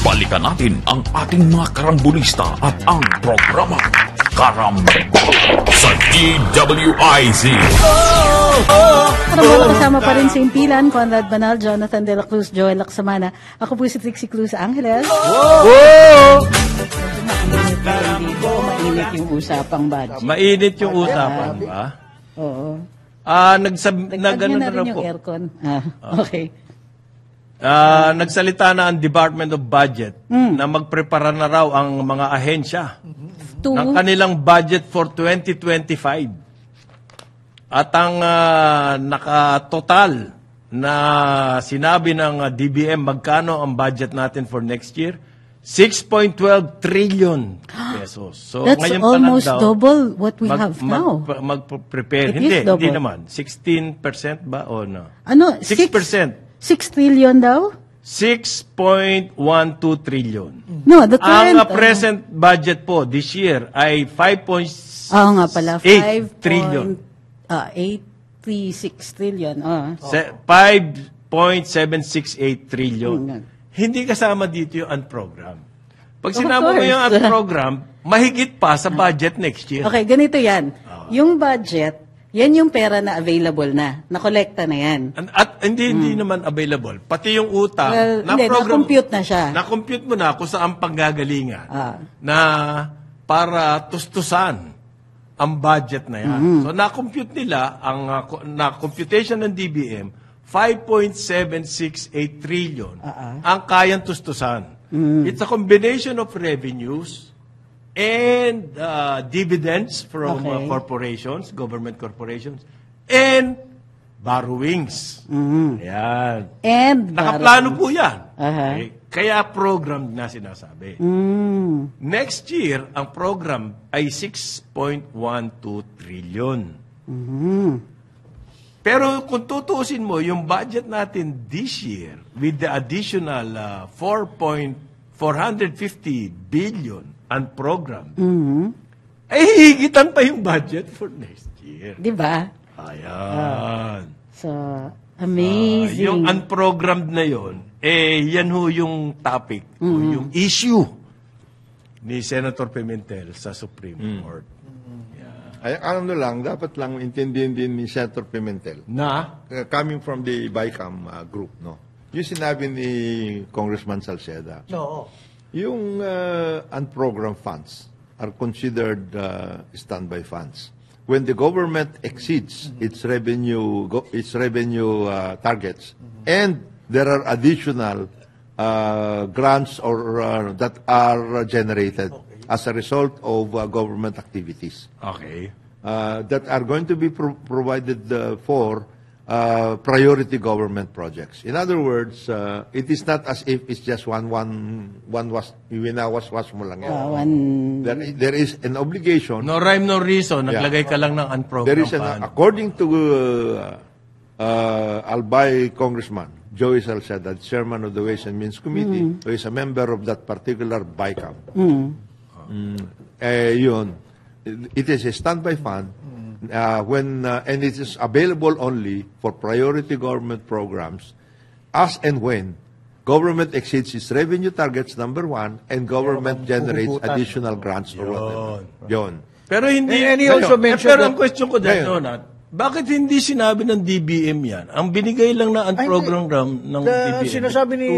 Balikan natin ang ating mga karambulista at ang programa Karambula sa DWIZ. Kasama pa rin sa impilan, Conrad Banal, Jonathan De La Cruz, Joel Laksamana. Ako po si Trixie Cruz Angeles. Mainit yung usapang budget. Mainit yung usapan, ba? Oo. Nagano na rin po. yung aircon. Okay. Nagsalita na ang Department of Budget na magprepara na raw ang mga ahensya ng kanilang budget for 2025. At ang nakatotal na sinabi ng DBM magkano ang budget natin for next year? 6.12 trillion pesos. So, That's ngayon almost daw, double what we have now. Mag-prepare. It is Hindi double. naman. 16% ba o no? Ano? 6%. 6 trillion daw? 6.12 trillion. No, the current... Ang present budget po this year ay 5.8 Oo nga pala. 8 trillion. 836 trillion. 5.768 trillion. Hindi kasama dito yung unprogram. Pag sinabi mo yung unprogram, mahigit pa sa budget next year. Okay, ganito yan. Yung budget, yan yung pera na available na. Nakolekta na yan. At hindi naman available. Pati yung utang, Well, hindi, na-compute na siya. Na-compute mo na kung saan panggagalingan na para tustusan ang budget na yan. So, na-compute nila, ang na-computation ng DBM, 5.768 trillion ang kayang tustusan. It's a combination of revenues and dividends from corporations, government corporations, and borrowings. Ayan. And Nakaplano po yan. Okay? Kaya program na sinasabi. Next year, ang program ay 6.12 trillion. Pero kung tutuusin mo, yung budget natin this year, with the additional 450 billion ang program, ay hihigitan pa yung budget for next year. Di ba? Ayan. So, amazing. Yung unprogrammed na yon, yan ho yung topic, o yung issue ni Senator Pimentel sa Supreme Court. Ay, alam nyo lang, dapat lang intindihin din ni Senator Pimentel. Coming from the BICAM group, no? Yung sinabi ni Congressman Salceda. No. Yung unprogrammed funds are considered standby funds. When the government exceeds its revenue targets, and there are additional grants or that are generated as a result of government activities. Okay. That are going to be provided for priority government projects. In other words, it is not as if it's just one was mo lang yan. There is an obligation. No rhyme, no reason. Naglagay ka lang ng unprogrammed There is fund. according to Albay Congressman Joey Salceda, chairman of the Ways and Means Committee, who is a member of that particular BICAM. Yun, it is a standby fund and it is available only for priority government programs as and when government exceeds its revenue targets, number one, and government generates additional grants or whatever. Yun. Pero hindi... And he also mentioned pero ang question ko dyan, Donat, bakit hindi sinabi ng DBM yan? Ang binigay lang na unprogrammed ng DBM. Sinasabi ni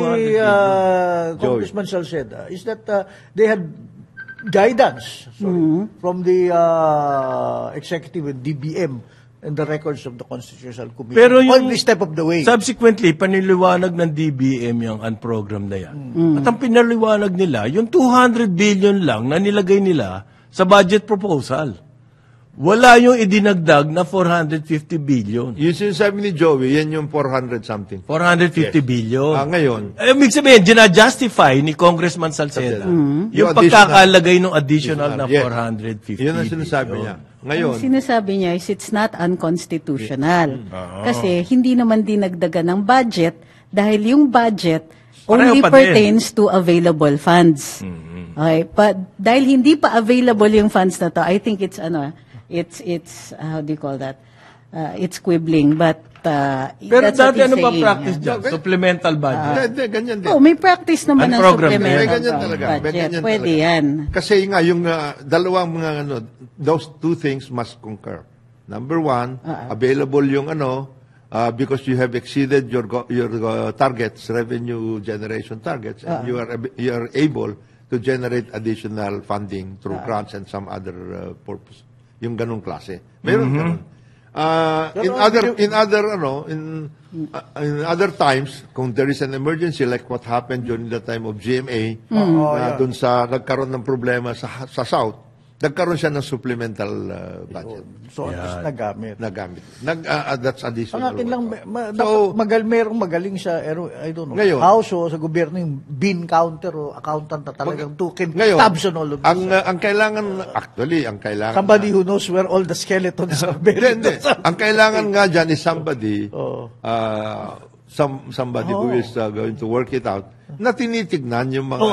Congressman Salceda is that they had guidance from the executive and DBM and the records of the Constitutional Commission Pero yung on this step of the way. Subsequently, paniliwanag ng DBM yung unprogrammed na yan. At ang pinaliwanag nila, yung 200 billion lang na nilagay nila sa budget proposal. Wala yung idinagdag na 450 billion. Yung sinasabi ni Joey, yan yung 400 something. 450 billion. Ngayon, Ibig sabihin, gina-justify ni Congressman Salceda yung pagkakalagay ng additional na 450 yun ang sinasabi niya. Ngayon, ang sinasabi niya is it's not unconstitutional. Kasi hindi naman dinagdagan ng budget dahil yung budget only pertains to available funds. Okay, but dahil hindi pa available yung funds na to, I think it's how do you call that? It's quibbling, but Pero that's what dati he's ano ba saying, practice yeah. dyan? Supplemental budget. Hindi, ganyan din. Oh, may practice naman Ang ng program, supplemental may ganyan talaga. May budget. ganyan Pwede talaga. yan. Kasi nga, yung dalawang mga those two things must concur. Number one, available yung because you have exceeded your targets, revenue generation targets, and you are able to generate additional funding through grants and some other purpose. Yung ganung klase. Meron ganun. In other times, kung there is an emergency like what happened during the time of GMA, dun sa nagkaroon ng problema sa South, nagkaroon siya ng supplemental budget. So, nagamit. That's additional. Ang akin lang, So, merong magaling sa, I don't know, Ngayon, house o sa gobyerno yung bean counter o accountant na talagang token ngayon, tabs on all of this. ang kailangan, Somebody who knows where all the skeletons are buried. Hindi. Ang kailangan nga dyan is somebody, somebody who is going to work it out, na tinitignan yung mga,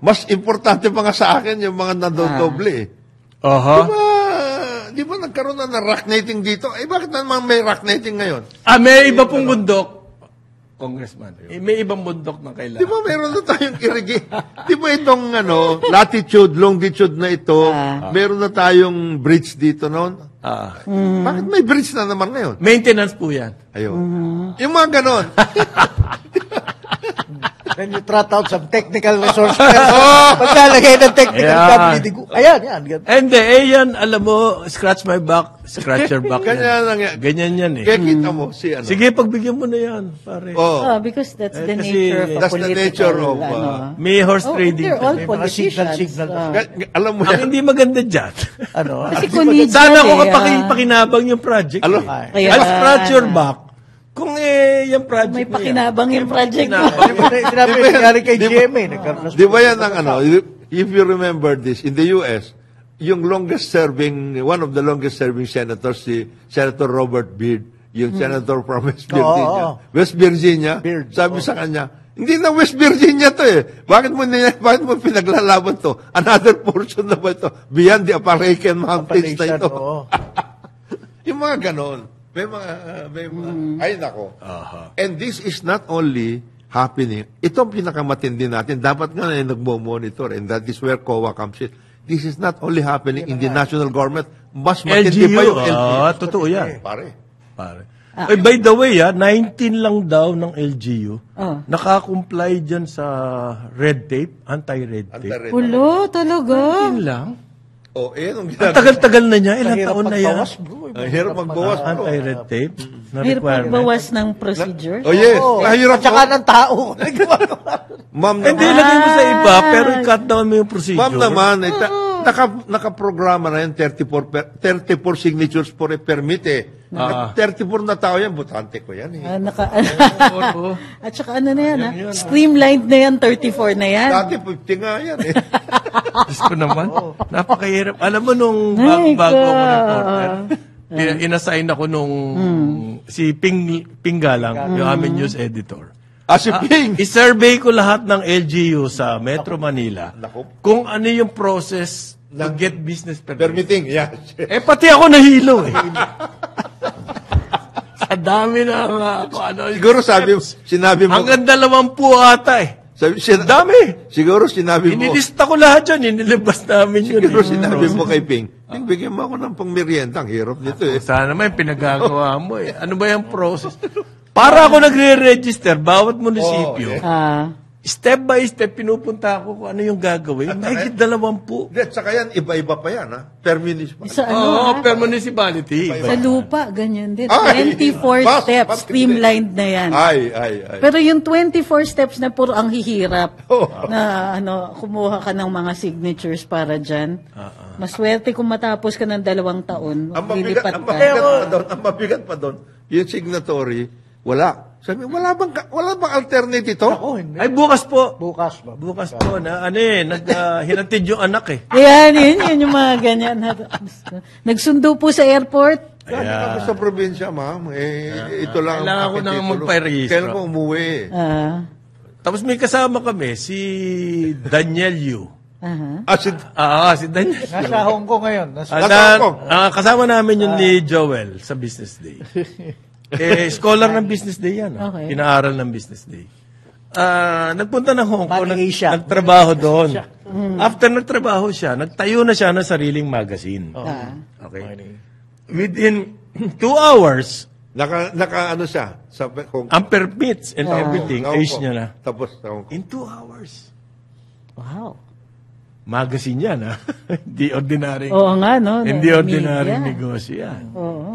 mas importante pa nga sa akin yung mga nandodoble eh. Di ba nagkaroon na ng rock netting dito? Bakit naman may rock netting ngayon? May iba pong bundok, Congressman. May ibang bundok na kailangan. Di ba meron na tayong Di ba itong latitude, longitude na ito, meron na tayong bridge dito noon? Bakit may bridge na naman ngayon? Maintenance po yan. Ayun. Yung mga ganon. Then you trot out some technical resources. Paglalagay ng technical company. Ayan. Hindi, yan, alam mo, scratch my back, scratch your back. Ganyan yan eh. Kaya kita mo, Sige, pagbigyan mo na yan, pare. Because that's the kasi nature of a that's the political, nature of, May horse trading. they're all May mga politicians. signal. Alam mo Ang yan. hindi maganda dyan. Kasi collegial Sana ko eh, pakinabang yung project. Alam, Kaya- I'll scratch your back. Kung yung project may na yan. pakinabang yung project mo. Sinabi yung nangyari kay GMA. Di ba yan ang if you remember this, in the U.S., yung one of the longest serving senators, si Senator Robert Byrd, yung senator from West Virginia. West Virginia, sabi sa kanya, hindi na West Virginia to eh. Bakit mo pinaglalaban to? Another portion na ba ito? Beyond the Appalachian Mountains na ito. Yung mga ganon. May mga ay nako. And this is not only happening. Ito ang pinakamatindi natin. Dapat nga nagmo-monitor and that is where COA comes in. This is not only happening in the national government. Mas matindi pa yung LGU. Totoo yan. Pare. By the way, 19 lang daw ng LGU nakakomply dyan sa red tape, anti-red tape. Ulo, talaga. 19 lang. Ang Ang tagal-tagal na niya. Ilang taon na yan. hirap magbawas. Anti-red tape na Hirap requirement. magbawas ng procedure. Yes. Hirap Tsaka ng tao. Ma'am Hindi, lagay mo sa iba, pero i-cut down mo yung procedure. Ma'am naman, nakaprograma na yan, 34 signatures for a permit eh. 34 na tao yan, butante ko yan eh. At saka ano na yan, streamlined na yan, 34 na yan. Dati 50 nga yan eh. Diyos ko naman. Napakahirap. Alam mo, nung bago ako reporter, inassign ako nung si Pinggalang, yung aming news editor. Si Ping! I-survey ko lahat ng LGU sa Metro Manila kung ano yung process to get business permit. Permitting, yeah. Pati ako nahilo eh. Sa dami na ano. Siguro sinabi mo. Hanggang 20 ata eh. Dami. Siguro sinabi mo. Inilista ko lahat yan. Inilabas namin yun. Siguro sinabi mo kay Ping, bigyan mo ako ng pangmerienda. Ang hirap nito eh. Sana naman pinagagawa mo eh. Ano ba yung process? Para ako nagre-register, bawat munisipyo, step by step, pinupunta ako kung ano yung gagawin. Mahigit 20. Saka yan, iba-iba pa yan, ha? Per municipality. Sa per municipality. Sa lupa, ganyan din. Ay, 24 steps, streamlined na yan. Ay. Pero yung 24 steps na puro ang hihirap na kumuha ka ng mga signatures para dyan. Maswerte kung matapos ka ng 2 taon. Ang lilipat mabigat pa doon, yung signatory, wala. Sabi, wala bang alternative ito? Ako, hindi. Ay, bukas po. Bukas ba? Bukas po na, hinatid yung anak eh. Yan yung mga ganyan. Nagsundo po sa airport. Kaya sa probinsya, ma'am, ito lang Kailangan ko nang magpa-register. Kailan ko umuwi. Tapos may kasama kami, si Daniel Yu. Si Daniel Yu. Nasa Hong Kong ngayon. Nasa Hong Kong. Kasama namin yun ni Joel sa Business Day. Scholar ng Business Day yan. Okay. Pinaaral ng Business Day. Nagpunta ng Hong Kong, Bali Asia. nagtrabaho doon. After nagtrabaho siya, nagtayo na siya ng sariling magazine. Okay. Within 2 hours, Naka ano siya? Sa Hong Kong. ang permits and everything, Hong ayos Kong. niya na. Tapos sa Hong Kong. In 2 hours. Wow. Magazine yan, ha? Hindi ordinary. Oo nga, no? Hindi Media. ordinary negosyo yan.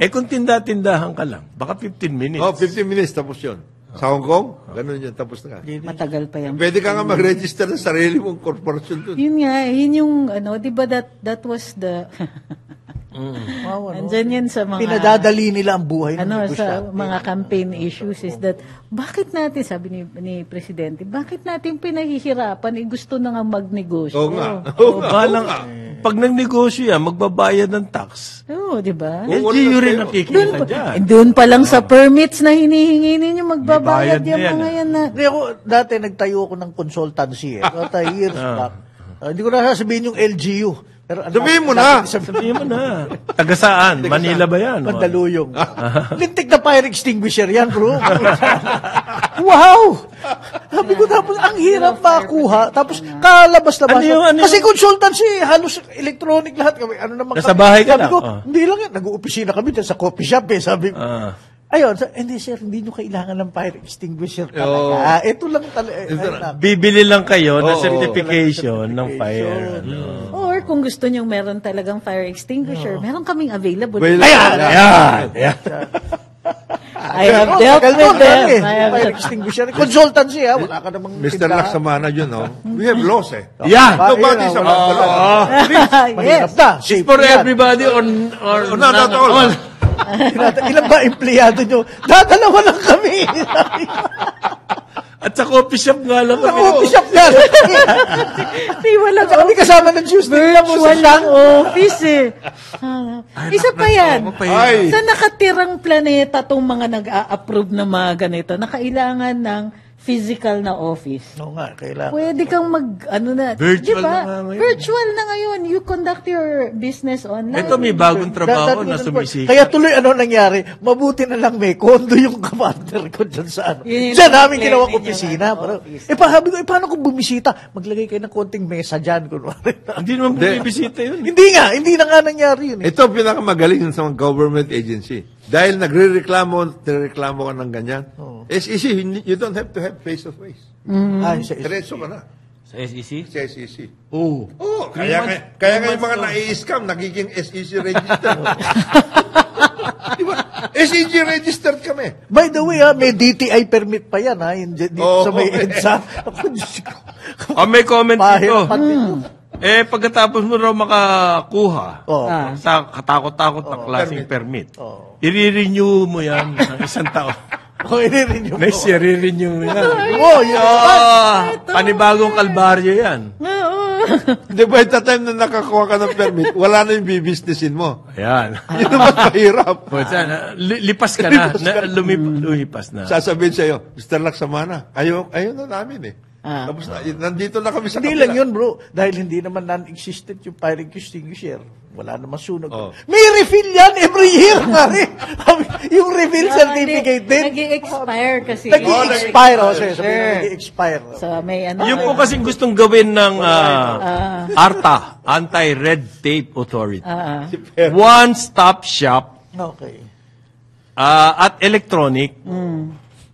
Kung tinda-tindahan ka lang, baka 15 minutes. 15 minutes tapos yun. Sa Hong Kong, ganun yun, tapos na. Matagal pa yan. Pwede ka nga mag-register ng sarili mong corporation doon. Yun nga, yun yung, di ba that was the, Wow, ano? andyan yan sa mga, Pinadadali nila ang buhay ng sa negosyante. mga campaign issues is that, bakit natin, sabi ni Presidente, bakit natin pinahihirapan, gusto na nga magnegosyo. Oo nga. Pag nagnegosyo yan, magbabayad ng tax. Oo, di ba? LGU rin nakikita dyan. Doon pa lang sa permits na hinihingi ninyo, magbabayad May bayad yung na yan, mga yan na. Hindi ako, dati nagtayo ako ng consultancy about years back. Hindi ko na sasabihin yung LGU. Pero Sabihin mo na! Sabihin mo na. Taga saan? Manila ba yan? Mandaluyong. Lintik na fire extinguisher yan, bro. Wow! Sabi ko tapos, ang hirap makuha. Tapos, kalabas-labas. Ano yung- Kasi consultancy, halos electronic lahat. Ano naman Nasa bahay ka sabi lang? ko, Oh. hindi lang yan. Nag-uopisina kami dyan sa coffee shop eh. Sabi ko, ayun, hindi sir, hindi nyo kailangan ng fire extinguisher talaga. Ito lang talaga. Bibili lang kayo ng certification ng fire. Or kung gusto nyo meron talagang fire extinguisher, meron kaming available. Well, Ayan! I have dealt with them. I have Fire extinguisher. Consultancy ha, wala ka namang Mr. Laksamana, you know, we have laws eh. Yeah! Nobody's above the law. Mahirap Yes. na. It's for everybody or Not all. Ilan ba empleyado nyo? Dadalawa lang kami. At sa coffee shop nga lang Sa kami. coffee shop na. Di wala At kami kasama ng Tuesday. virtual lang office eh. Isa pa yan. Ay. Sa nakatirang planeta tong mga nag-a-approve na mga ganito, na kailangan ng physical na office. Oo nga, kailangan. Pwede kang Virtual di ba? na nga ngayon. Virtual na ngayon. You conduct your business online. Ito may bagong trabaho na Kaya sumisikat. tuloy nangyari, mabuti na lang may kondo yung kapartner ko dyan sa ano. Yun yung Diyan namin complaint ginawang ninyo opisina. nga. Pero, Office. sabi ko, paano kung bumisita? Maglagay kayo ng konting mesa dyan. Kunwari. Hindi naman bumibisita yun. Hindi na nga nangyari yun. Ito ang pinakamagaling sa mga government agency. Dahil nagre-reklamo ka ng ganyan. SEC, you don't have to have face-to-face. Diretso ka na. Sa SEC? Sa SEC. Oo. Oh, kaya nga yung mga nai-scam, nagiging SEC registered. Diba? SEC registered kami. By the way, may DTI permit pa yan. Dito sa may EDSA. Ako, Diyos ko. May comment dito. Pahirapan dito. Pagkatapos mo raw makakuha sa katakot-takot na klaseng permit, i-renew mo yan ng isang taon. I-renew mo. Next year, i-renew mo yan. Panibagong kalbaryo yan. Hindi ba, at the time na nakakuha ka ng permit, wala na yung bibusinessin mo. Ayan. Yun naman mahirap. Lipas ka na. Lumipas na. Sasabihin sa'yo, Mr. Laksamana, ayaw na namin eh. Tapos nandito na kami sa Hindi kabila. lang yun, bro. Dahil hindi naman non-existent yung fire extinguisher. Wala naman sunog. Oh. May refill yan every year, pare. Yung refill certificate din. Nag-expire kasi. Nag-i-expire. Nag-i-expire. So, may ano. Yung po kasing gustong gawin ng ARTA, Anti-Red Tape Authority. One-stop shop Okay. at electronic.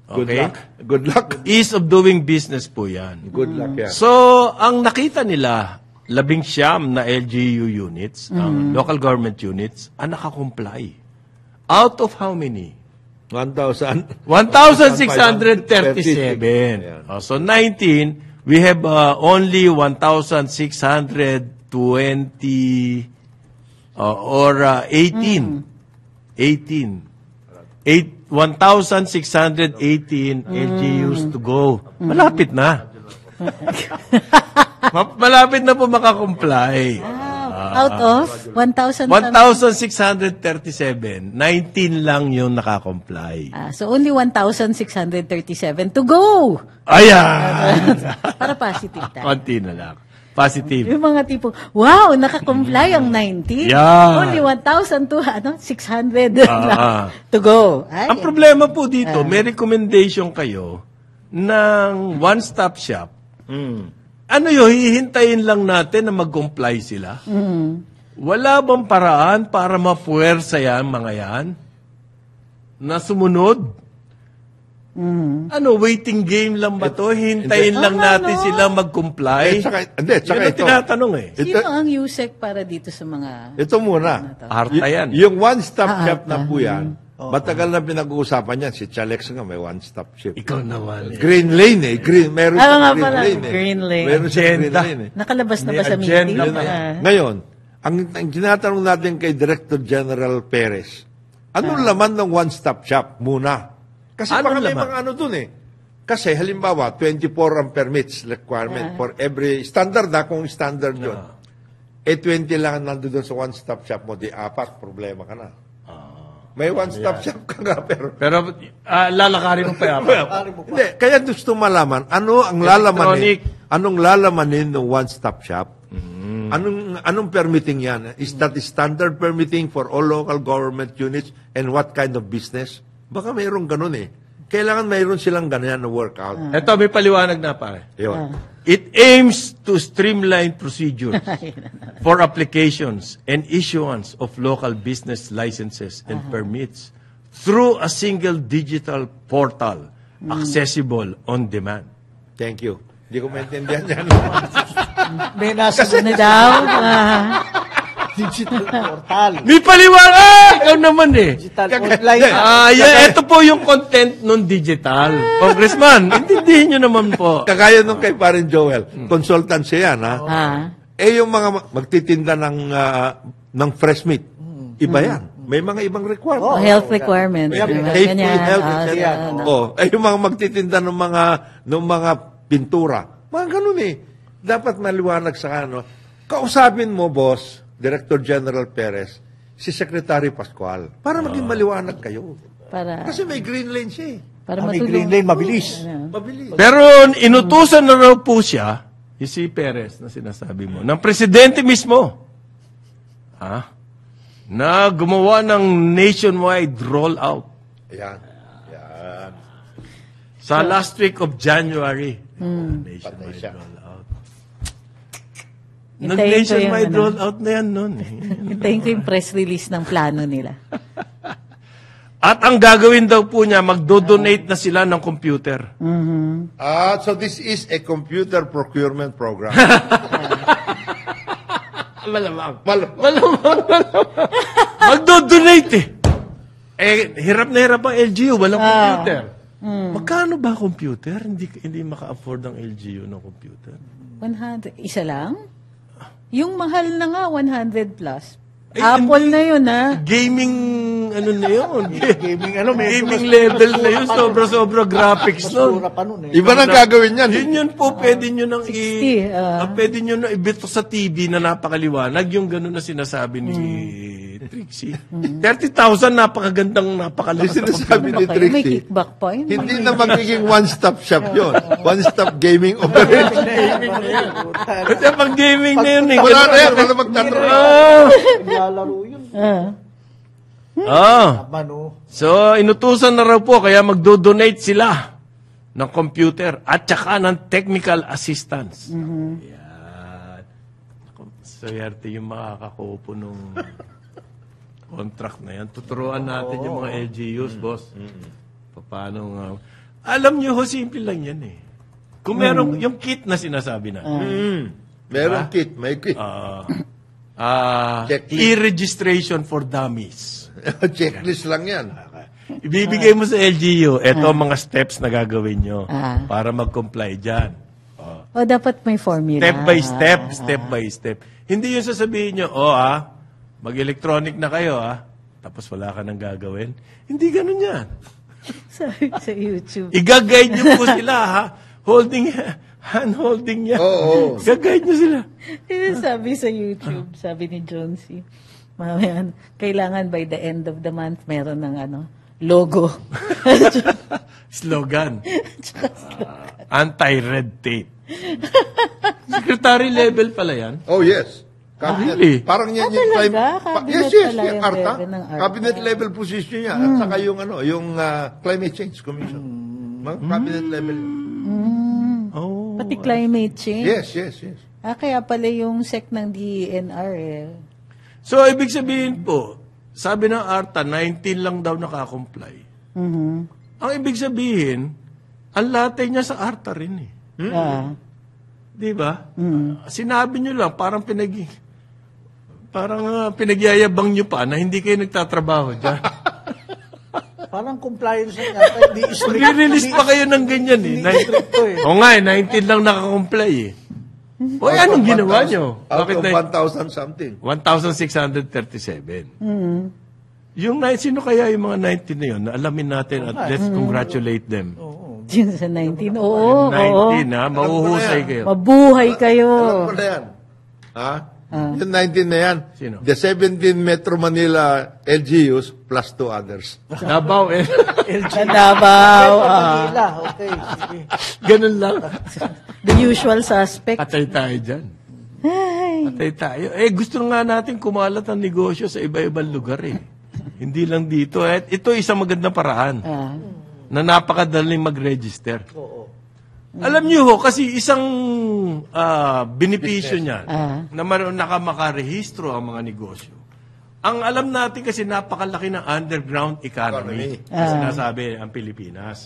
Okay? Good luck. Ease of doing business po yan. Good luck, yeah. So, ang nakita nila, 19 na LGU units, ang local government units, ang nakakomply. Out of how many? 1,000. 1,637. Yeah. So 19, we have only 1,620 or 18. 1,618 LGUs to go. Malapit na. Malapit na po makakomply. Out of 1,000. 1,637. 19 lang yung nakakomply. So, only 1,637 to go. Ayan! Para positive tayo. Konti na lang. Positive. Yung mga tipong, wow, nakakomply ang 90. Yeah. Only 600 to go. Ay, Ang problema po dito, may recommendation kayo ng one-stop shop. Ano yun, hihintayin lang natin na mag-comply sila? Wala bang paraan para mapuwersa yan, mga yan? Na sumunod? Ano, waiting game lang ba to? Hintayin lang natin sila mag-comply? Yan ang tinatanong eh. sino ang USEC para dito sa mga... Ito muna. Harta yan. Yung one-stop shop na po yan, matagal na pinag-uusapan yan. Si Chalex nga may one-stop shop. Ikaw naman eh. Green Lane eh. Meron nga siyang pala, Green Lane eh. Green Lane. Meron siyang Green Agenda. Lane eh. Nakalabas na May ba sa agenda meeting? pa Ngayon, ang tinatanong natin kay Director General Perez, anong laman ng one-stop shop muna? Kasi Anong baka may laman? mga ano dun eh. Kasi halimbawa, 24 ang permits requirement for every, standard na kung standard yun. 20 lang nandun doon sa one-stop shop mo, di apat, problema ka na. May one-stop shop ka nga, pero... Pero lalakarin mo pa yan. Hindi, kaya gusto malaman, ano ang anong lalamanin ng one-stop shop? Anong permitting yan? Is that standard permitting for all local government units and what kind of business? Baka mayroong ganun eh. Kailangan mayroon silang ganyan na workout. Ito, may paliwanag na pare. Yun. It aims to streamline procedures for applications and issuance of local business licenses and permits through a single digital portal accessible on demand. Thank you. Hindi ko maintindihan yan. May nasa Ano daw? digital portal. May paliwanag! Ikaw naman eh. Digital online. Ito po yung content ng digital. Congressman, intindihin nyo naman po. Kagaya nung kay Parin Joel, consultant siya yan, ha? Yung mga magtitinda ng fresh meat, iba yan. May mga ibang requirements. Health requirements. Safe food, health, etc. Yung mga magtitinda ng mga pintura. Mga ganun eh. Dapat maliwanag sa ano. Kausapin mo, boss, Director General Perez, si Secretary Pascual, para maging maliwanag kayo. Kasi may green lane siya eh. Para May green lane, mabilis. Mabilis. Pero inutusan na raw po siya, yung si Perez na sinasabi mo, ng presidente mismo, na gumawa ng nationwide rollout. Yan. Yan. Sa last week of January. Patay siya. Rollout. Hintayin ko yung Nag-nationwide rollout na yan nun. Hintayin ko yung press release ng plano nila. At ang gagawin daw po niya, magdo-donate na sila ng computer. So this is a computer procurement program. Malamang. Magdo-donate hirap na hirap ang LGU, walang computer. Magkano ba computer? Hindi maka-afford ang LGU ng computer. 100. Isa lang? Yung mahal na nga, 100 plus. Apple na yun, ha? Gaming, na yun? Gaming level na yun. Sobra-sobra graphics nun. Basura pa nun eh. Iba nang gagawin yan. Yun po, pwede nyo nang 60, pwede nyo nang ibito sa TV na napakaliwanag. Yung gano'n na sinasabi ni Trixie. 30,000, napakagandang, napakalakas na Sinasabi ni May Trixie, kickback pa yun. hindi na magiging one-stop shop yun. One-stop gaming operation. Kasi pang gaming na yun eh. Wala na yan. Wala magtatrabaho. Naglalaro yun. Mano. So, inutusan na raw po, kaya magdo-donate sila ng computer at saka ng technical assistance. Yan. Swerte yung makakakupo nung contract na yan. Tuturuan natin yung mga LGUs, boss. Paano nga. Alam nyo ho, simple lang yan eh. Kung meron yung kit na sinasabi na. Meron kit. May kit. Checklist. E-registration for dummies. Checklist lang yan. Ibibigay mo sa LGU, eto mga steps na gagawin nyo para mag-comply dyan. O, dapat may formula. Step by step. Hindi yung sasabihin nyo, mag-electronic na kayo, tapos wala ka nang gagawin. Hindi ganun yan. Sabi sa YouTube. I-guide nyo po sila, hand-holding niya. Oo. I-guide nyo sila. Sabi sa YouTube, sabi ni Jonesy, mamaya, kailangan by the end of the month, meron ng logo. Slogan. Anti-red tape. Secretary level pala yan. Oh, yes. Cabinet. Really? Parang yan yung talaga? Cabinet yes, pala yung ARTA. level ng ARTA. Cabinet level position niya. At saka yung Climate Change Commission. Mga cabinet level. Oh. Pati climate change. Yes. Kaya pala yung sec ng DENR eh. So, ibig sabihin po, sabi ng ARTA, 19 lang daw nakakomply. Ang ibig sabihin, ang latay niya sa ARTA rin eh. Di ba? Sinabi nyo lang, parang pinagyayabang nyo pa na hindi kayo nagtatrabaho dyan. Parang compliance na yata. Hindi strict. Nag-release pa kayo ng ganyan eh. Hindi strict to eh. O nga eh, 19 lang nakakomply eh. O anong ginawa nyo? Out of na- 1,000 something. 1,637. Yung sino kaya yung mga 19 na yun? Na alamin natin at let's congratulate them. Yun sa 19. Oo. 19 ha, mauhusay kayo. Mabuhay kayo. Alam ko na yan. Ha? Yung 19 na yan. Sino? The 17 Metro Manila LGUs plus 2 others. Davao eh. Sa Davao. Manila, okay. Sige. Ganun lang. The usual suspect. Patay tayo dyan. Ay. Patay tayo. Gusto nga natin kumalat ang negosyo sa iba-ibang lugar eh. Hindi lang dito. Ito isang magandang paraan na napakadaling mag-register. Alam niyo ho, kasi isang benepisyo niyan na makarehistro ang mga negosyo. Ang alam natin kasi napakalaki ng underground economy na sinasabi ang Pilipinas.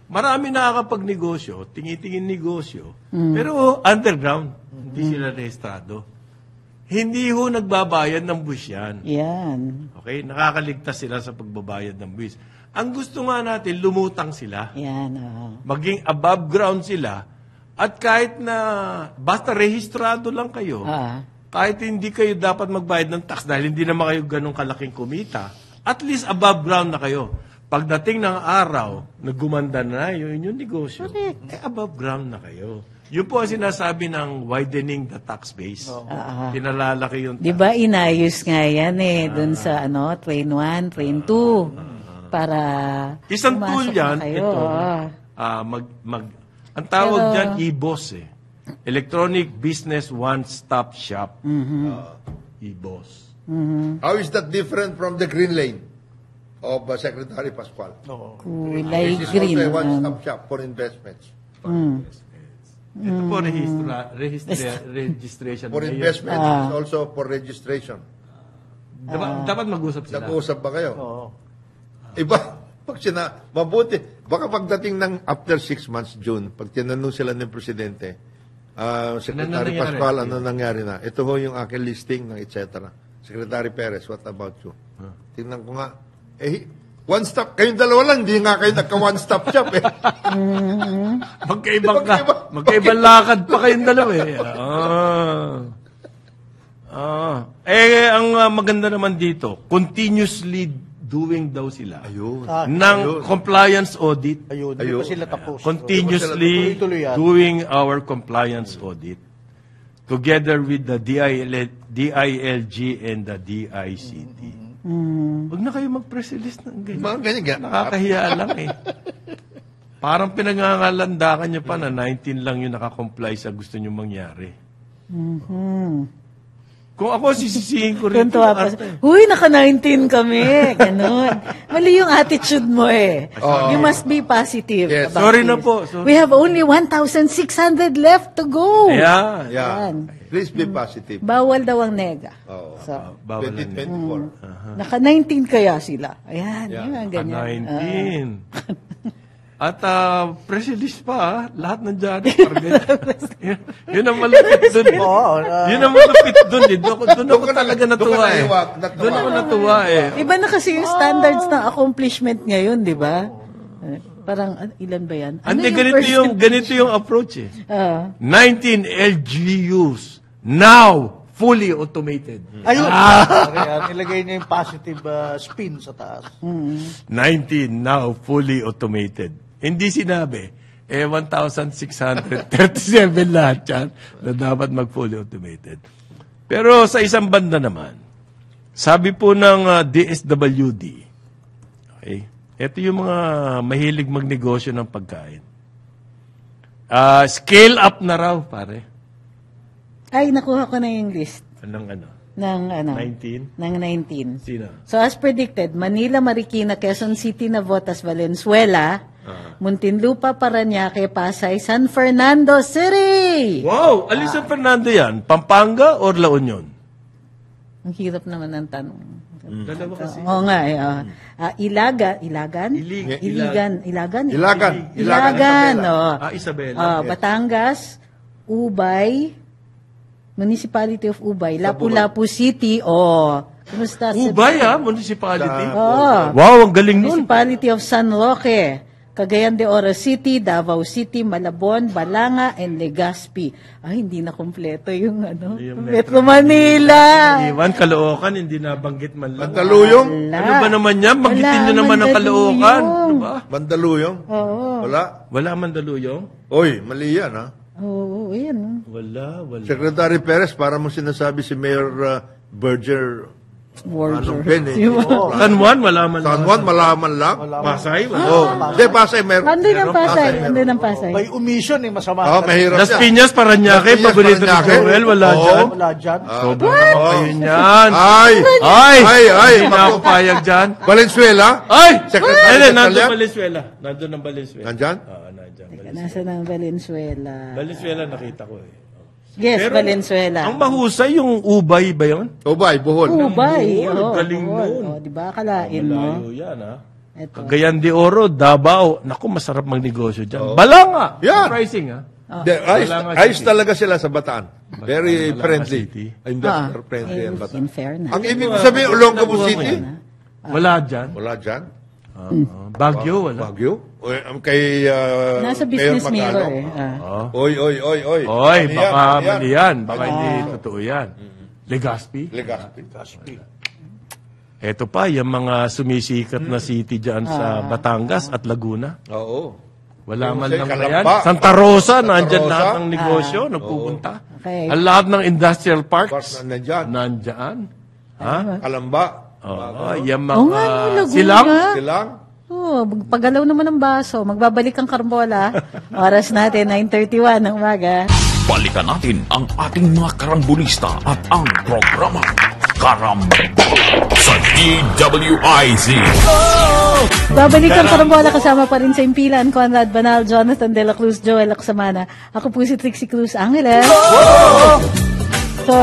Marami nakakapagnegosyo, tingi-tingin negosyo, pero underground, hindi sila rehistrado. Hindi ho nagbabayad ng buwis yan. Yan. Okay? Nakakaligtas sila sa pagbabayad ng buwis. Ang gusto nga natin, lumutang sila. Yan. Maging above ground sila. At kahit na basta rehistrado lang kayo, kahit hindi kayo dapat magbayad ng tax dahil hindi naman kayo ganun kalaking kumita, at least above ground na kayo. Pagdating ng araw, nagumanda na yun yung negosyo, above ground na kayo. Yun po ang sinasabi ng widening the tax base. Pinalalaki yung tax. Di ba inayos nga yan eh, dun sa train 1, train 2. Para isang tool pumasok yan, na kayo. ito, ang tawag dyan, e-boss eh. Electronic Business One-Stop Shop. E-boss. How is that different from the Green Lane of Secretary Pascual? Kulay This is green. also a one-stop shop for investments. Ito po, registration. For Ngayon, investments, it's also for registration. dapat mag-usap sila. Nag-uusap ba kayo? Iba, mabuti. Baka pagdating ng after 6 months, June, pag tinanong sila ng Presidente, Secretary Pascual, ano nangyari na? Ito ho yung aking listing ng etc. Secretary Perez, what about you? Tingnan ko nga. One stop, kayong dalawa lang, hindi nga kayo nagka-one-stop shop eh. Magkaibang lakad pa kayong dalawa eh. Ang maganda naman dito, continuously doing daw sila ng compliance audit. Ayun, hindi pa sila tapos. Continuously Tuloy-tuloy yan. doing our compliance audit together with the DILG and the DICT. Huwag na kayo mag-press release ng ganyan. Mga ganyan. Nakakahiya lang eh. Parang pinangangalandakan nyo pa na 19 lang yung nakakomply sa gusto nyo mangyari. Kung ako, sisisihin ko rin. Tuntua pa. Huy, naka-19 kami. Ganon. Mali yung attitude mo eh. You must be positive. Yes. about Sorry na this. po. Sorry. We have only 1,600 left to go. Yeah. Yan. Please be positive. Bawal daw ang nega. So, Bawal na niya. 2024. naka-19 kaya sila. Ayan, yun, ganyan. 19. At press release pa, lahat ng Johnny target. Yun ang malupit dun. Yun ang malupit dun. Doon ako talaga natuwa eh. Doon ako natuwa eh. Iba na kasi yung standards ng accomplishment ngayon, di ba? Parang, ilan ba yan? Ano Hindi, yung ganito yung approach eh. 19 Ah. LGUs now fully automated. Ayun. Nilagay niya yung positive spin sa taas. 19 now fully automated. Hindi sinabi, 1,637 lahat yan na dapat mag-fully automated. Pero sa isang banda naman, sabi po ng DSWD, okay, ito yung mga mahilig magnegosyo ng pagkain. Scale up na raw, pare. Ay, nakuha ko na yung list Anong ano? ng 19? ng 19. Sino? So as predicted, Manila, Marikina, Quezon City, Navotas, Valenzuela, Muntinlupa, Parañaque, Pasay, San Fernando City. Wow! Alin San Fernando yan? Pampanga or La Union? Ang hirap naman ng tanong. Dalawa kasi. Oo nga eh. Ilagan? Iligan. Ilagan. Isabela. Batangas, Ubay, Municipality of Ubay, Lapu-Lapu City, kumusta? Ubay municipality. Oh. Wow, ang galing nun. Municipality of San Roque, Cagayan de Oro City, Davao City, Malabon, Balanga, and Legazpi. Hindi na kompleto yung Yung Metro Manila. Iwan, Caloocan, hindi nabanggit man lang. Mandaluyong? Wala. Ano ba naman yan? Banggitin Wala, nyo naman ang Mandaluyong. Caloocan. Ano ba? Mandaluyong? Oo. Wala. Wala Mandaluyong? Oy, mali yan, ha? Oo, yan. Wala. Secretary Perez, para mo sinasabi si Mayor Berger, Borger. San Juan, wala man San lang. Juan, malaman lang. Pasay, wala. Hindi, Pasay, meron. Andun ang Pasay. meron. Andun ang Pasay. May omission masama. Mahirap Las yan. Piñas, Parañaque, Las Piñas, paborito ni Parañaque. Joel, wala Oo. dyan. Wala dyan. Sobrang naman kayo niyan. Ay! Hindi na ako payag dyan. Valenzuela? Ay! Secretary Nandun Catalan? Valenzuela. Nandun ang Valenzuela. Nandyan? Nandyan. Nasa ng Valenzuela. Valenzuela nakita ko eh. Yes, Valenzuela. Ang mahusay yung Ubay ba yun? Ubay, Bohol. Ubay. Bohol, galing Bohol. nun. Di ba? Kalain mo. Malayo yan ha. Ito. Cagayan de Oro, Davao. Naku, masarap magnegosyo dyan. Balanga! Yan. Surprising ha. Balanga Ayos City. talaga sila sa Bataan. Very Balanga friendly. City. Investor friendly ang In Bataan. fairness. Ang ibig sabihin, Olongapo City? Wala dyan. Wala dyan. Baguio, wala. Baguio? Kay Nasa Mayor business mirror Magano. eh. Oy. Oy, Ano baka yan? mali yan. Baka hindi totoo yan. Legazpi? Legazpi. Ito pa, yung mga sumisikat na city dyan sa Batangas at Laguna. Oo. Wala man Jose lang Calamba. ba yan? Santa Rosa, nandyan Rosa. lahat ng negosyo, nagpupunta. Okay. Ang lahat ng industrial Park parks, na nandyan. nandyan. Ha? Kalamba. Oo, yung mga Oo nga, no, Laguna. silang. Silang. Pagalaw naman ng baso. Magbabalik ang karambola. Oras natin, 9:31 ng umaga. Balikan natin ang ating mga karambulista at ang programa Karambula sa DWIZ. Babalik ang karambola kasama pa rin sa impilan. Conrad Banal, Jonathan De La Cruz, Joel Aksamana. Ako po si Trixie Cruz Angeles. So,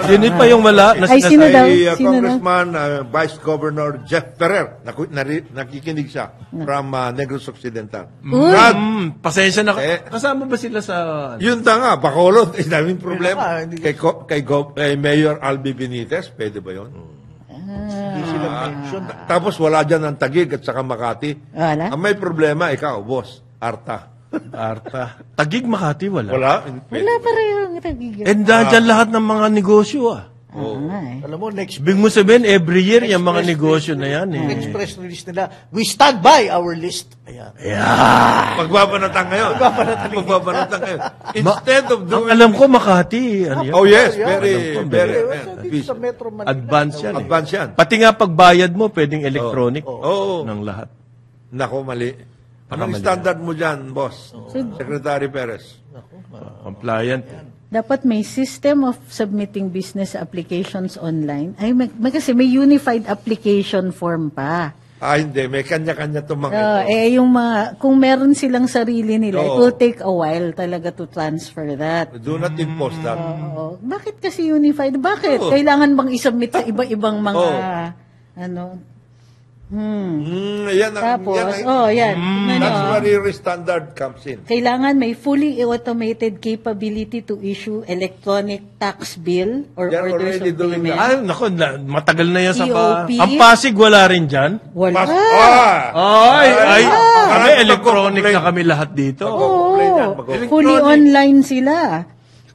Yun pa yung wala. Na Ay, sino daw? Si Sino daw? Congressman, Vice Governor Jeff Ferrer, nakikinig siya from Negros Occidental. Brad, Pasensya na. Eh. Kasama ba sila sa... yun tanga, Bacolod, daming problema. Hindi Kay Mayor Albi Benitez, pwede ba yun? Hindi sila mention. Tapos wala dyan ang Taguig at saka Makati. Wala. Ang may problema, ikaw, boss, Arta. Arta. Tagig Makati, wala. Wala? Wala pa rin yung tagigil. And dyan lahat ng mga negosyo Alam mo, next Big mo sabihin, every year, yung mga negosyo na yan next press release nila, we stand by our list. Ayan. Magbabanatan ngayon. Magbabanatan ngayon. Instead of Ang doing... alam ko, Makati. Ano yan? Oh yes, Alam ko, very Dito sa Metro Manila. Advance yan. advanced yan. Pati nga pagbayad mo, pwedeng electronic Oo. ng lahat. Nako, mali. Anong standard mo dyan, boss? Secretary Perez. Compliant. Dapat may system of submitting business applications online. Ay, kasi may unified application form pa. Hindi. May kanya-kanya itong mga ito. Yung mga, kung meron silang sarili nila, it Oo. will take a while talaga to transfer that. Do not impose that. Oo. Bakit kasi unified? Bakit? Oo. Kailangan bang isubmit sa iba-ibang mga, Yan ang, Tapos, yan Tingnan that's nyo. where your standard comes in. Kailangan may fully automated capability to issue electronic tax bill or They're orders already of doing payment. Ay, naku, matagal na yan sa EOP. Ang Pasig, wala rin dyan. Wala. Ay, kami, Marami electronic magko-complain. na kami lahat dito. Magko-complain yan, magko-complain. Fully online sila.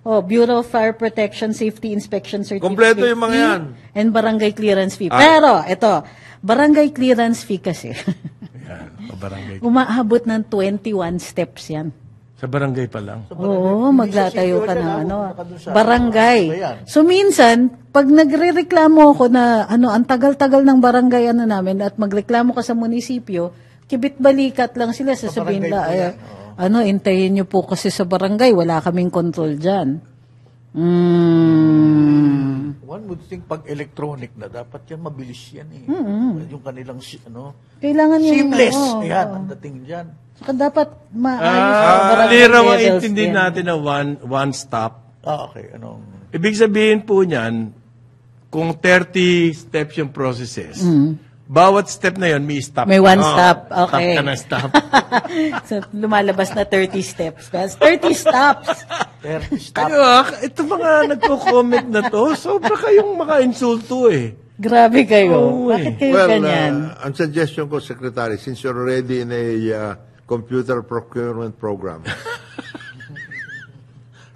Bureau of Fire Protection, Safety Inspection Certificate Kompleto yung mga fee yan. and barangay clearance fee. Pero, ito, barangay clearance fee kasi, Yan, sa barangay. umaabot ng 21 steps yan. Sa barangay pa lang. Oo, maglatayo ka ng Sa barangay. Ayan. So minsan, pag nagrereklamo ako na ang tagal-tagal ng barangay namin at magreklamo ka sa munisipyo, kibit-balikat lang sila sasabihin barangay la, po yan, intayin niyo po kasi sa barangay, wala kaming control diyan. One would think pag electronic na, dapat yan mabilis yan eh. Yung kanilang, Kailangan yung... seamless. oo, Yan, oo. ang dating dyan. Saka dapat maayos ang barangay Hindi raw levels maintindihin din. natin na one stop. Okay, Ibig sabihin po niyan, kung 30 steps yung processes, bawat step na yun, may stop. May one stop. Okay. Stop ka na stop. So, lumalabas na 30 steps. That's 30 stops. 30 stop. Kayo ito mga nagko-comment na to, sobra kayong maka-insulto eh. Grabe kayo. Oo, eh. Bakit kayo ganyan? Ang suggestion ko, Secretary, since you're already in a computer procurement program,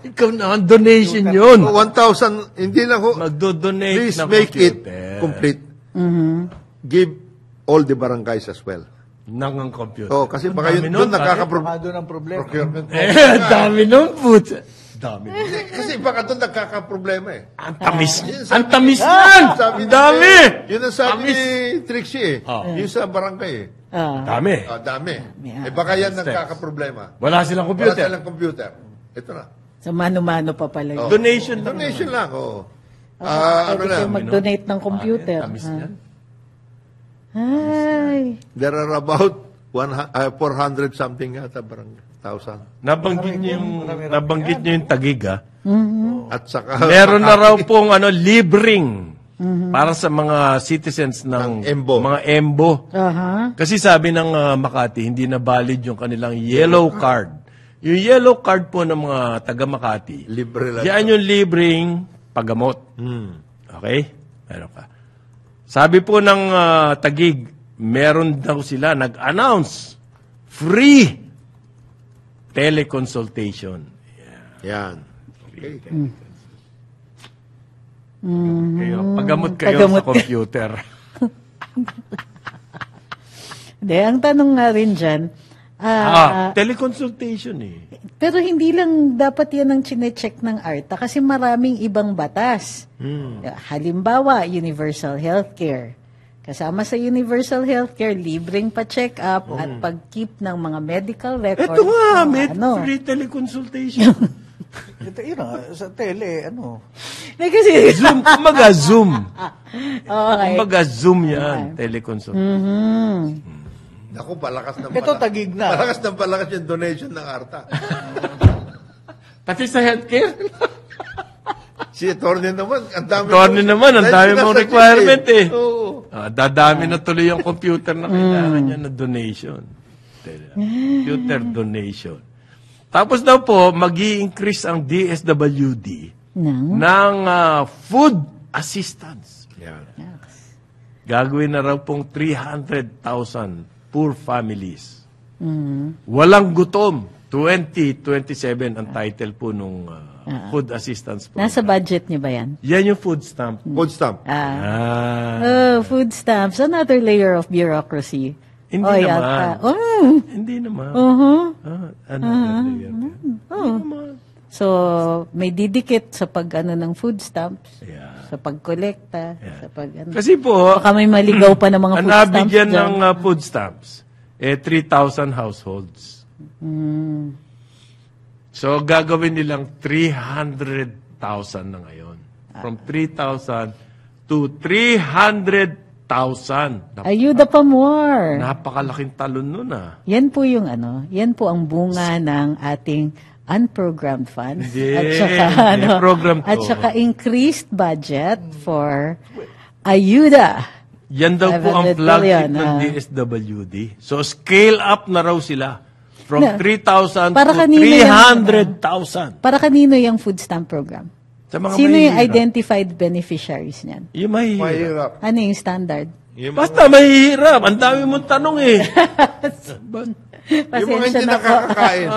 Ikaw na, ang donation yun. 1,000, hindi lang ho, Magdo-donate please ng make it computer. complete. Give all the barangays as well. Ng computer. Oh, kasi baka Ang dami yun, nun, doon pare. Baka doon ang problema. procurement. Ang dami nun, putz. Dami. Kasi baka doon nagkakaproblema eh. Ang tamis. Yun Ang sabi- tamis yan. Sabi Ang dami. Yun ang sabi Tamis. ni Trixie eh. Yung sa barangay eh. Dami. Dami. Yeah. Eh baka yan Steps. nagkakaproblema. Wala silang Wala computer. silang computer. Ito na. So, mano-mano pa pala yun. Donation lang. Donation lang, oo. Pwede Ano kayo na, mag-donate ng computer. Tamis yan. Ay. there are about 400 something yata barangay. 1,000. Nabanggit niyo yung Tagig, ah. At saka, Meron na raw pong libreng para sa mga citizens ng Ng Embo. mga Embo. Aha. Kasi sabi ng Makati, hindi na valid yung kanilang yellow card. Yung yellow card po ng mga taga Makati, libre lang. yan yung libreng paggamot. Okay? Meron ka. Sabi po ng Tagig, meron daw sila nag-announce free teleconsultation. Yan. Okay. Kayo, paggamot kayo Paggamot sa computer. Hindi, ang tanong nga rin dyan, Teleconsultation eh. pero hindi lang dapat yan ang chinecheck ng ARTA kasi maraming ibang batas. Halimbawa, universal healthcare. Kasama sa universal healthcare, libreng pa-check up at pag-keep ng mga medical records. Ito nga, ng may ano. free teleconsultation. Ito yun sa tele, Hindi kasi, Zoom, kumbaga Zoom. okay. Kumbaga Zoom yan, teleconsultation. Naku, palakas ng Ito tagig na. Palakas ng palakas yung donation ng ARTA. Pati sa healthcare. Si Atty. naman, ang dami. Atty. naman, ang dami mong requirement eh. Oo. Dadami na tuloy yung computer na kailangan niya na donation. Computer donation. Tapos daw po, mag-i-increase ang DSWD ng food assistance. Yan. Gagawin na raw pong 300,000 poor families. Walang gutom. 2027 ang title po nung food assistance program. nasa budget niyo ba yan? Yan yung food stamp. Food stamp. Food stamps, another layer of bureaucracy. Hindi naman. yata. Hindi naman. So, may didikit sa pag-ano ng food stamps, Yeah. sa pag-kolekta, sa pag-ano. Kasi po, Baka may maligaw pa ng mga ang food stamps nabigyan dyan. ng food stamps, 3,000 households. So, gagawin nilang 300,000 na ngayon. From 3,000 to 300,000. Ayuda pa more. Napakalaking talon nun Yan po yung yan po ang bunga ng ating unprogrammed funds. Hindi, at saka, hindi. Program to. At saka increased budget for ayuda. Yan daw po ang 500 flagship billion, ng DSWD. So, scale up na raw sila. From 3,000 Para to kanino yan? 300,000. Para kanino yung food stamp program? Sa mga Sino yung mahihirap. identified beneficiaries niyan? Yung mahihirap. Mahirap. Ano yung standard? Basta mahihirap. Ang dami mong tanong eh. Yung mga Pasensya hindi na po. nakakakain.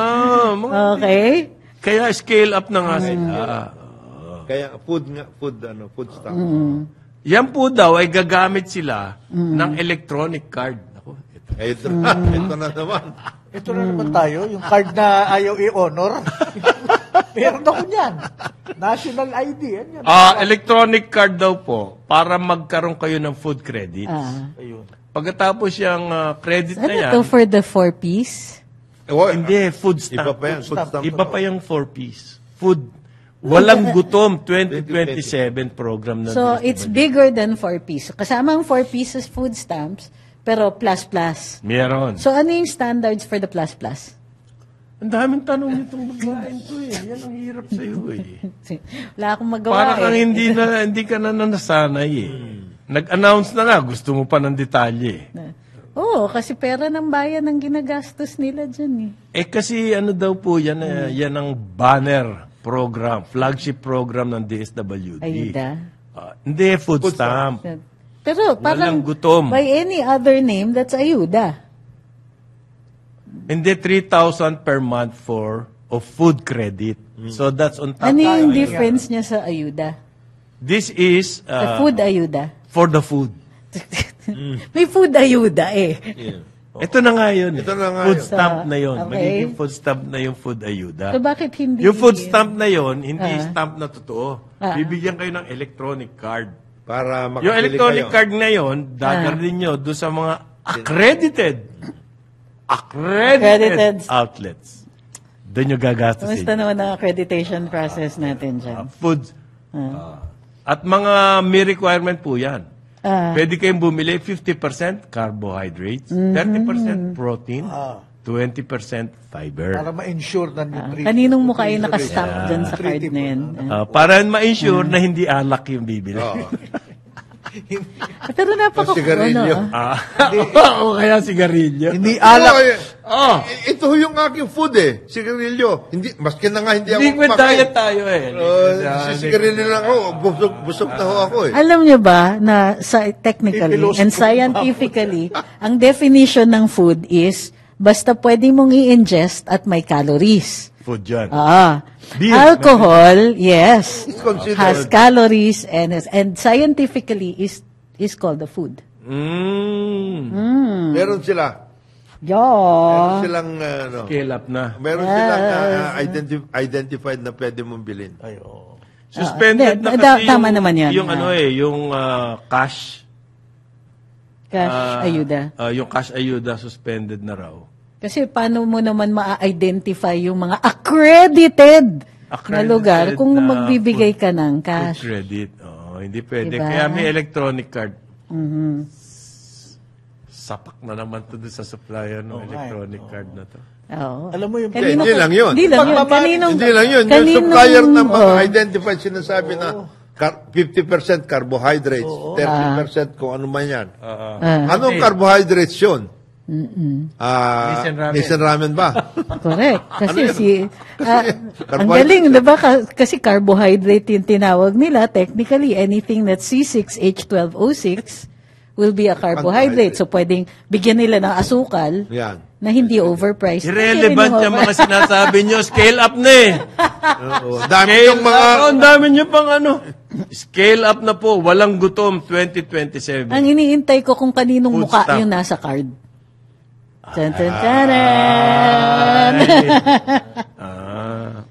Okay. Kaya scale up na nga sila. Kaya food stamp. Yan po daw ay gagamit sila ng electronic card. Ako, ito. Ito na naman. Ito na naman tayo, yung card na ayaw i-honor. Meron ako niyan. National ID. Yan. Electronic card daw po para magkaroon kayo ng food credits. Ayun. Pagkatapos yung credit na Ano yan, to for the 4-piece? hindi, food stamp. Iba pa yan. Food stamp. Iba pa yung 4-piece. Food. Walang gutom 2027 program na. So, it's bigger than 4 pesos. Kasama ang 4 pieces food stamps, pero plus. Meron. So, ano yung standards for the plus? Ang daming tanong nitong babaeng to eh. Yan ang hirap sa iyo eh. Wala akong magawa Para kang eh. hindi ka na nasanay eh. Nag-announce na nga, gusto mo pa ng detalye. Oo, kasi pera ng bayan ang ginagastos nila dyan eh. Kasi ano daw po yan, yan ang banner program, flagship program ng DSWD. Ayuda. Hindi, food stamp. Pero parang Walang gutom. by any other name, that's ayuda. Hindi, 3,000 per month of food credit. So that's on top. Ano yung difference niya sa ayuda? This is Sa food ayuda. for the food. May food ayuda eh. Ito na nga yun. Ito na nga food yun. stamp na yun. Okay. Magiging food stamp na yung food ayuda. So bakit hindi? Yung food stamp na yun, hindi stamp na totoo. Bibigyan kayo ng electronic card. Para makapili Yung electronic kayo. card na yun, dadalhin nyo doon sa mga accredited outlets. Doon nyo gagastusin. Kamusta naman ang accreditation process natin dyan? Food. At mga may requirement po yan. Pwede kayong bumili 50% carbohydrates, 30% protein, 20% fiber. Para ma-ensure na nutrition. Kaninong mukha yung nakastamp dyan sa card na yun? Para ma-ensure na hindi alak yung bibili. Pero napaka... Sigarilyo. O kaya sigarilyo. Hindi alak. Ito yung aking food eh. Sigarilyo. Hindi, maski na nga hindi ako Liquid diet tayo eh. Sigarilyo lang ako. Busog na ho ako eh. Alam niyo ba na technically and scientifically, ang definition ng food is basta pwede mong i-ingest at may calories. Food yan. Beer. Alcohol, yes, It's considered- has calories and scientifically is called a food. Meron sila. Meron Yeah. silang, ano, Scale up na. meron silang identified na pwede mong bilhin. Suspended hindi, na kasi tama naman yan. yung yung cash. Cash ayuda. Yung cash ayuda suspended na raw. Kasi paano mo naman ma-identify yung mga accredited na lugar kung na magbibigay ka ng Food cash? credit. Hindi pwede. Diba? Kaya may electronic card. Sapak na naman to doon sa supplier ng electronic card na to. Oo. Alam mo yung Hindi lang yun. Hindi lang yun. Kaninong, Hindi lang yun. Yung kaninong- supplier na mga identified sinasabi na 50% carbohydrates, 30% kung ano man yan. Anong carbohydrates yun? Nissan ramen ba? Correct. Kasi ang carbohydrate. galing, diba? Kasi carbohydrate yung tinawag nila. Technically, anything that's C6H12O6 will be a carbohydrate. So, pwedeng bigyan nila ng asukal Yan. na hindi overpriced. Irrelevant yung mga sinasabi nyo. Scale up na eh. Oo. Dami Scale yung mga... up. Ang dami nyo pang Scale up na po. Walang gutom 2027. Ang iniintay ko kung kaninong Food mukha stamp. yung nasa card. Tsan-tsan-tsaran!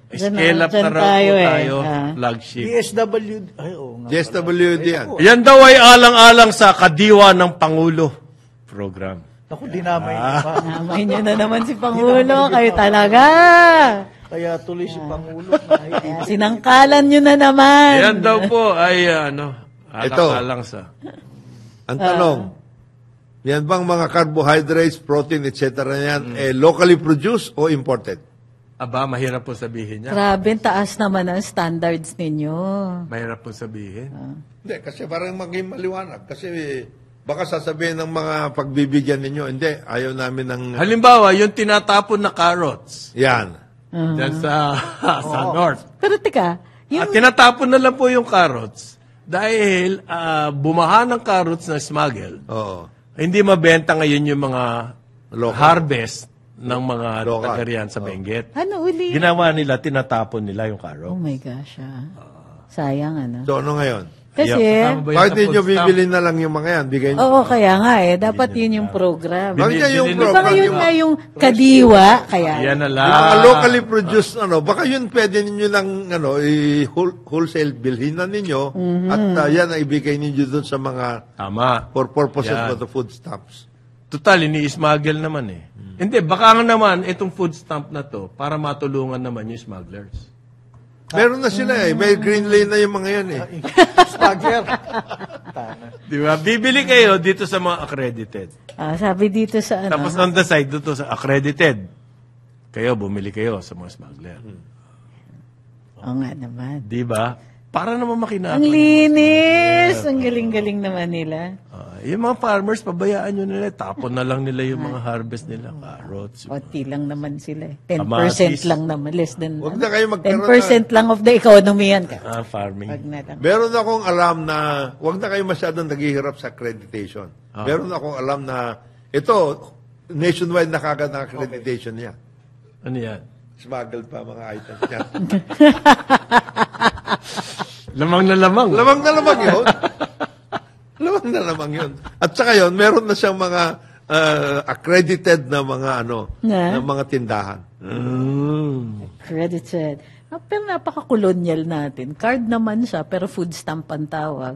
Scale up Dyan na raw tayo po eh. tayo. Flagship. DSWD. Ay, oo nga. DSWD yan. Yan daw ay alang-alang sa kadiwa ng Pangulo program. Naku, dinamay niyo pa. Namay niyo na naman si Pangulo. Kayo talaga. Kaya tuloy si Pangulo. na Sinangkalan niyo na naman. Yan daw po ay alang-alang sa... Ang tanong, yan bang mga carbohydrates, protein, etc. yan, locally produced o imported? Aba, mahirap po sabihin niya. Grabe, taas naman ang standards ninyo. Mahirap po sabihin. Hindi, kasi parang maging maliwanag. Kasi baka sasabihin ng mga pagbibigyan ninyo, hindi, ayaw namin ng... Halimbawa, yung tinatapon na carrots Yan. dyan sa north. Pero teka, At tinatapon na lang po yung carrots dahil bumaha ng carrots na smuggle. Oo. Hindi mabenta ngayon yung mga Local. harvest ng mga Local. taga-riyan sa Benguet. ano uli? Ginawa nila, tinatapon nila yung Oh carrot. my gosh, sayang ano. So, ano ngayon? Kasi, Kasama ba yan Bakit sa ninyo food stamp? bibili na lang yung mga yan? Bigay nyo. oo, kaya nga dapat yun yung program. Bakit yan yung Bili- Di ba program? ngayon Yung nga yung kadiwa, kaya Yan na lang. yung mga locally produced, baka yun pwede ninyo lang, wholesale bilhin na ninyo at yan ay ibigay ninyo dun sa mga Tama. for purposes Yan. of the food stamps. Total, ini-smuggle naman eh. Hindi, baka nga naman itong food stamp na to para matulungan naman yung smugglers. Meron na sila eh. May green lane na yung mga yan eh. Smuggler. Di ba? Bibili kayo dito sa mga accredited. Sabi dito sa ano, Tapos on the side, dito sa accredited. Kayo, bumili kayo sa mga smuggler. oo nga naman. Di ba? Para naman makinakaw. Ang linis! Ang galing-galing naman nila. Yung mga farmers, pabayaan nyo nila. Tapon na lang nila yung mga harvest nila. Carrots. Konti lang naman sila. 10% Kamatis. lang naman. Less than Huwag na kayo magkaroon 10% lang of the economy yan. Farming. Wag na lang. Meron akong alam na huwag na kayo masyadong naghihirap sa accreditation. Meron akong alam na ito, nationwide na kagad ang accreditation niya. Ano yan? Smuggled pa mga items niya. Lamang na lamang. Lamang na lamang yun. Lamang na lamang yun. At saka yun, meron na siyang mga accredited na mga na mga tindahan. Credited. Pero napaka-colonial natin. Card naman siya, pero food stamp ang tawag.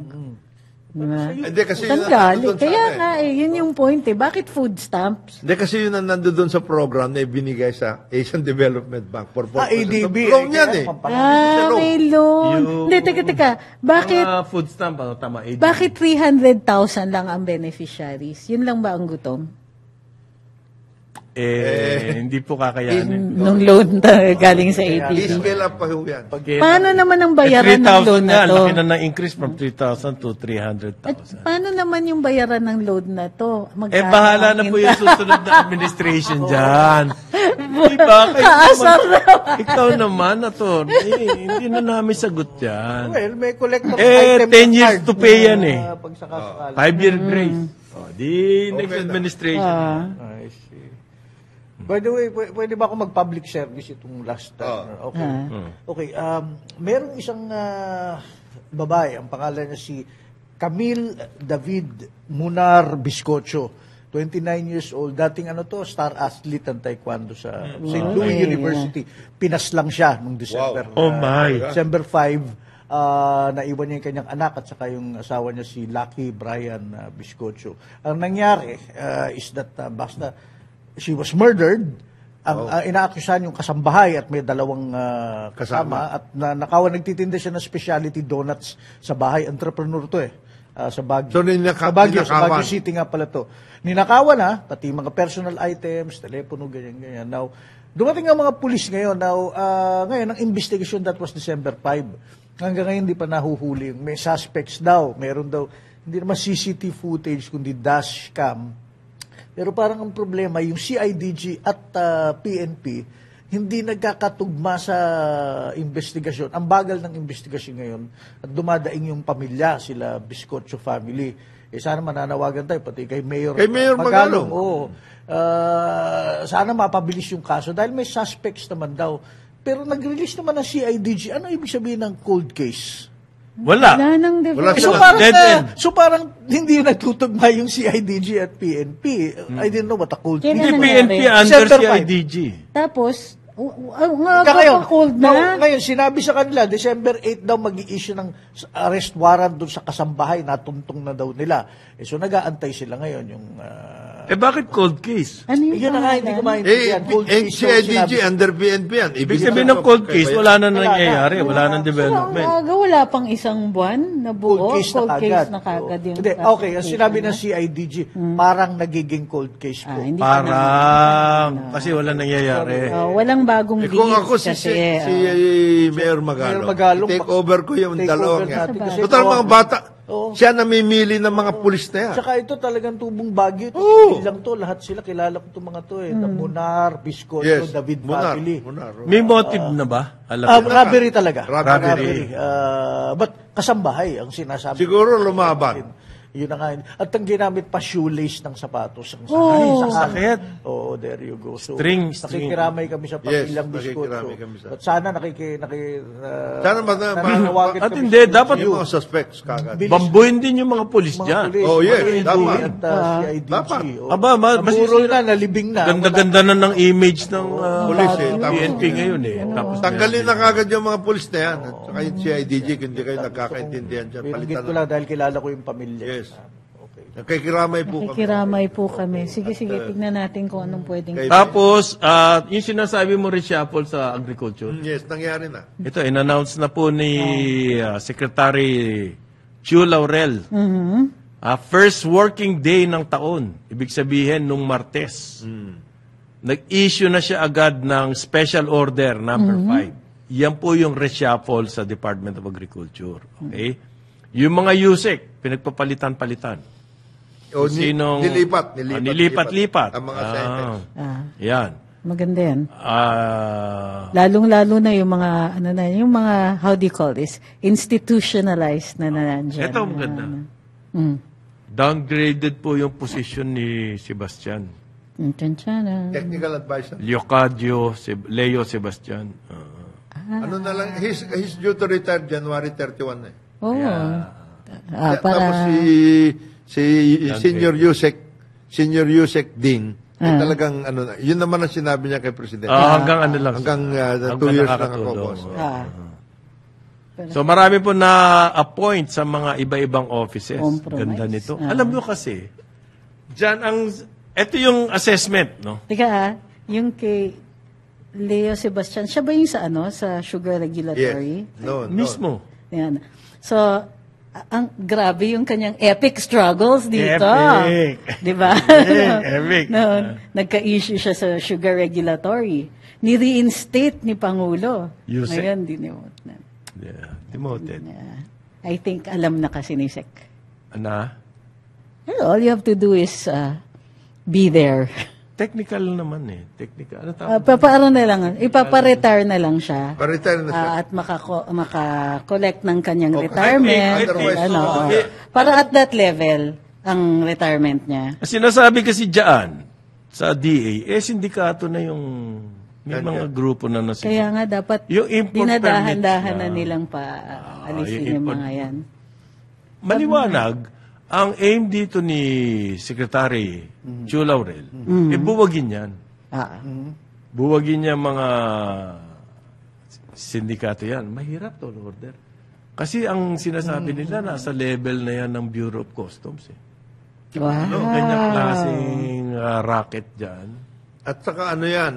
Diba? Hindi kasi yun ang Tandali. nandun sa Kaya ano nga yun yung point eh. Bakit food stamps? Hindi kasi yun ang nandun sa program na ibinigay sa Asian Development Bank for purposes ADB. of loan yan eh. May loan. Hindi, teka. Bakit? Mga food stamp, tama. Bakit 300,000 lang ang beneficiaries? Yun lang ba ang gutom? Hindi po kakayanin. Nung loan galing sa ADB. I-scale up pa ho yan. Paano naman ang bayaran ng loan na to? Laki na na-increase from 3,000 to 300,000. Paano naman yung bayaran ng loan na to? Magkano Bahala na ang po yung susunod na administration dyan. Diba? Ikaw naman, attorney. Hindi na namin sagot yan. Well, may collector 10 years to pay yan eh. Pag sakasakali. 5-year grace. Next administration. I see. By the way, pwede ba ako mag-public service itong last time? Okay. Okay. Merong isang babae, ang pangalan niya si Camille David Munar Biscocho. 29 years old. Dating star athlete ng taekwondo sa St. Louis University. Pinas lang siya noong December. Oh my. December 5. Naiwan niya yung kanyang anak at saka yung asawa niya si Lucky Brian Biscocho. Ang nangyari is that basta she was murdered. Ang inaakusahan yung kasambahay at may dalawang kasama at nagtitinda siya ng specialty donuts sa bahay. Entrepreneur to sa Baguio. So, sa Baguio City nga pala to. Ninakawan pati mga personal items, telepono, ganyan. Now, dumating ang mga pulis ngayon. Now, ngayon, ang investigation that was December 5. Hanggang ngayon, hindi pa nahuhuli. May suspects daw. Meron daw, hindi naman CCTV footage, kundi dash cam. Pero parang ang problema, yung CIDG at PNP, hindi nagkakatugma sa investigasyon. Ang bagal ng investigasyon ngayon at dumadaing yung pamilya, sila Biscocho family. Sana mananawagan tayo, pati kay Mayor Magalong. Oo. Sana mapabilis yung kaso dahil may suspects naman daw. Pero nag-release naman ng CIDG. Ano ibig sabihin ng cold case? Wala. Wala nang Wala development. So parang hindi nagtutugma yung CIDG at PNP. I didn't know what a cold case. Kailan Hindi nangyari? PNP under December 5. CIDG. Tapos, Ngayon, cold na. ngayon, sinabi sa kanila, December 8 daw mag-i-issue ng arrest warrant doon sa kasambahay, natuntong na daw nila. So nag-aantay sila ngayon yung... Bakit cold case? Ano yung yun na nga, hindi ko maintindihan. Cold case, so CIDG sinabi- under PNP yan. Ibig sabihin ng cold case, wala na nangyayari. Wala nang development. Wala pang isang buwan na buo. Cold case na kagad. yung Hindi, okay, ang sinabi ng CIDG, parang nagiging cold case po. hindi pa naman. Parang, kasi wala nangyayari. Walang bagong Kung leads ako si kasi. Mayor Magalong, Mayor Magalong, take over ko yung take dalawang over yan. natin kasi Total ito- mga bata, Oo. siya namimili ng mga pulis na yan. Tsaka ito talagang tubong Baguio. Ito, lang to, lahat sila, kilala ko itong mga to Munar, Biscocho, Yes, David Munar, family. Munar. May motive na ba? Alam mo. Robbery talaga. Robbery. But kasambahay ang sinasabi. Siguro lumaban. Yun na nga. At ang ginamit pa shoelace ng sapatos. Ang sakit. Oo, there you go. So, String. nakikiramay kami sa pamilyang Biscocho. nakikiramay kami sa- But sana Sana nananawagan At kami hindi, sa- dapat yung mga suspects kagad. bambuin din yung mga pulis mga dyan. pulis, Oh, yes, mga NDP dapat. at CIDG. Dapat. Oh. Aba, Naburol na, nalibing na. Ganda-ganda na ng image ng Pulis, tapos PNP ngayon eh. Tapos tanggalin na kagad yung mga pulis na yan. At saka yung CIDG, kung hindi kayo nagkakaintindihan dyan. Binanggit Palitan ko na. lang dahil kilala ko yung pamilya. Yes. Okay. Nakikiramay po kami. Nakikiramay po kami. Sige, tignan natin kung anong pwedeng. Tapos, yung sinasabi mo reshuffle sa agriculture, Yes, nangyari na. ito, in-announce na po ni Secretary Chu Laurel. First working day ng taon. Ibig sabihin, nung Martes. Nag-issue na siya agad ng Special Order number 5. Yan po yung reshuffle sa Department of Agriculture. Okay? Yung mga USEC, pinagpapalitan-palitan. O, Sinong- nilipat-lipat. Ang mga sentence. Yan. Maganda yan. Ah, Lalong-lalo na yung mga, yung mga, how do you call this? Institutionalized na nandiyan. ito maganda. Mm. Downgraded po yung position ni Sebastian. Tantana. Technical advisor. Leocadio, Leo Sebastian. Ano na lang, he's due to retire January 31 eh. Oh. Tapos Para, si Senior Yusek Ding, talagang ano na, yun naman ang sinabi niya kay Presidente. Hanggang ano lang. Hanggang 2 Hanggang years lang ako, nakakatulong. boss. So marami po na-appoint sa mga iba-ibang offices. Compromise. Ganda nito. Alam nyo kasi, ito yung assessment, no? Teka yung kay Leo Sebastian, siya ba yung sa Sugar Regulatory? Yes. No. Mismo. Yan. So, ang grabe yung kanyang epic struggles dito. Epic. Di ba? Epic. No, nagka-issue siya sa Sugar Regulatory. Ni-reinstate ni Pangulo. Yusek. Ngayon, dinemote na. Yeah, demoted. I think alam na kasi ni Sec. Ana? All you have to do is be there. Technical naman eh. Technical. Ano tawag? Papaano na lang, ipaparetire na lang siya. Pa-retire na siya. At maka-collect ng kanyang Okay. retirement. Otherwise, Para at that level, ang retirement niya. Sinasabi kasi dyan, sa DA, sindikato na yung may mga grupo na nasa. Kaya nga dapat Yung import dinadahan-dahan permits na na- nilang alisin yung import- mga yan. Maliwanag, ang aim dito ni Secretary Chu Laurel, buwagin yan. Buwagin niya mga sindikato yan. Mahirap to, order. Kasi ang sinasabi nila, nasa level na yan ng Bureau of Customs. Eh. Wow. Ganyang klaseng racket dyan. At saka ano yan,